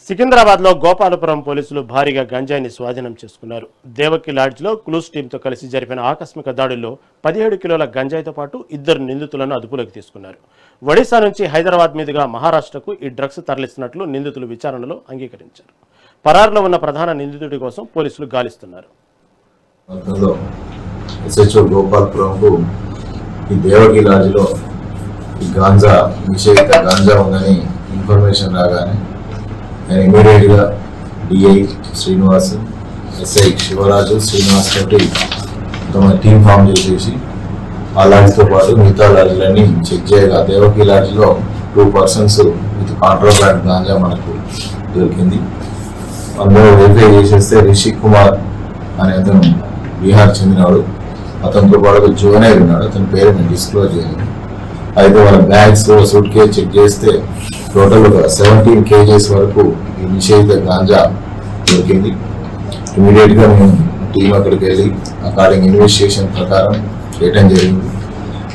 సికింద్రాబాద్ లో గోపాలపురం పోలీసులు భారీగా గంజాయిని స్వాధీనం చేసుకున్నారు. దేవకి లాడ్జ్ లో క్లూస్ టీంతో కలిసి జరిపిన ఆకస్మిక దాడుల్లో 17 కిలోల గంజాయితో పాటు 2 నిందితులను అదుపులోకి తీసుకున్నారు. ఒడిశా నుంచి హైదరాబాద్ మీదుగా మహారాష్ట్రకు ఈ డ్రగ్స్ తరలిస్తున్నట్లు నిందితులు విచారణలో అంగీకరించారు. పరారులో ఉన్న ప్రధాన నిందితుడి కోసం పోలీసులు గాలిస్తున్నారు. దేవకి లాడ్జ్ లో గాంజా నిషేధిత గాంజా ఉందని ఇన్ఫర్మేషన్ రాగానే నేను ఇమీడియట్గా డిఐ శ్రీనివాస్, ఎస్ఐ శివరాజు, శ్రీనివాస్ తోటి తమ టీం ఫామ్ చేసేసి ఆ లాడ్జ్తో పాటు మిగతా లాడ్జ్లన్నీ చెక్ చేయగా దేవకి లాడ్జ్లో 2 persons విత్ కాంట్రాబ్యాండ్ గాంజా మనకు దొరికింది. అందులో వెరిఫై చేసేస్తే రిషిక్ కుమార్ అనే అతను బీహార్ చెందినవాడు. అతనితో పాటు జూనియర్ ఉన్నాడు, అతని పేరు నేను డిస్క్లోజ్ చేయలేదు. అయితే వాళ్ళ బ్యాగ్స్, సూట్ కేస్ చెక్ చేస్తే టోటల్గా 17 kgs వరకు ఈ నిషేధిత గాంజా దొరికింది. ఇమీడియట్గా మేము టీం అక్కడికి వెళ్ళి అకార్డింగ్ ఇన్వెస్టిగేషన్ ప్రకారం చేయడం జరిగింది.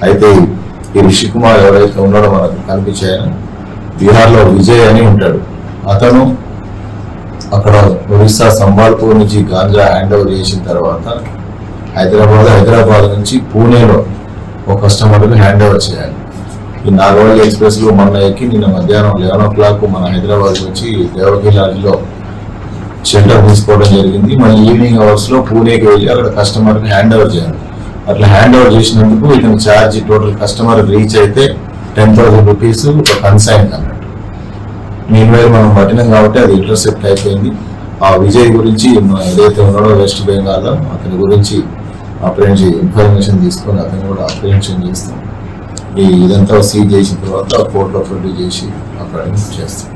అయితే ఈ రిషిక్ కుమార్ ఎవరైతే ఉన్నాడో మనకు కనిపించాయని బీహార్లో విజయ్ అని ఉంటాడు. అతను అక్కడ ఒరిస్సా సంబాల్పూర్ నుంచి గాంజా హ్యాండ్ ఓవర్ చేసిన తర్వాత హైదరాబాద్ నుంచి పూణేలో ఒక కస్టమర్కి హ్యాండ్ ఓవర్ చేయాలి. ఈ నాగవల్లి ఎక్స్ప్రెస్లో మొన్న ఎక్కి నిన్న మధ్యాహ్నం 11 o'clock మన హైదరాబాద్ నుంచి దేవకి లాడ్జ్లో షెల్టర్ తీసుకోవడం జరిగింది. మళ్ళీ ఈవినింగ్ అవర్స్లో పూణేకి వెళ్ళి అక్కడ కస్టమర్కి హ్యాండ్ ఓవర్ చేయాలి. అట్లా హ్యాండ్ ఓవర్ చేసినందుకు ఇతని ఛార్జ్ టోటల్ కస్టమర్ రీచ్ అయితే 10,000 rupees ఒక కన్సైన్ అన్నట్టు. మీన్వైల్ మనం పట్టినాం కాబట్టి అది ఇంటర్సెప్ట్ అయిపోయింది. ఆ విజయ్ గురించి ఏదైతే ఉన్నాడో వెస్ట్ బెంగాల్లో అతని గురించి ఇన్ఫర్మేషన్ తీసుకొని అతను కూడా అప్రిహెన్షన్ చేస్తాం. ఇదంతా సీజ్ చేసిన తర్వాత కోర్టులో ప్రొడ్యూస్ చేసి అక్కడ చేస్తాం.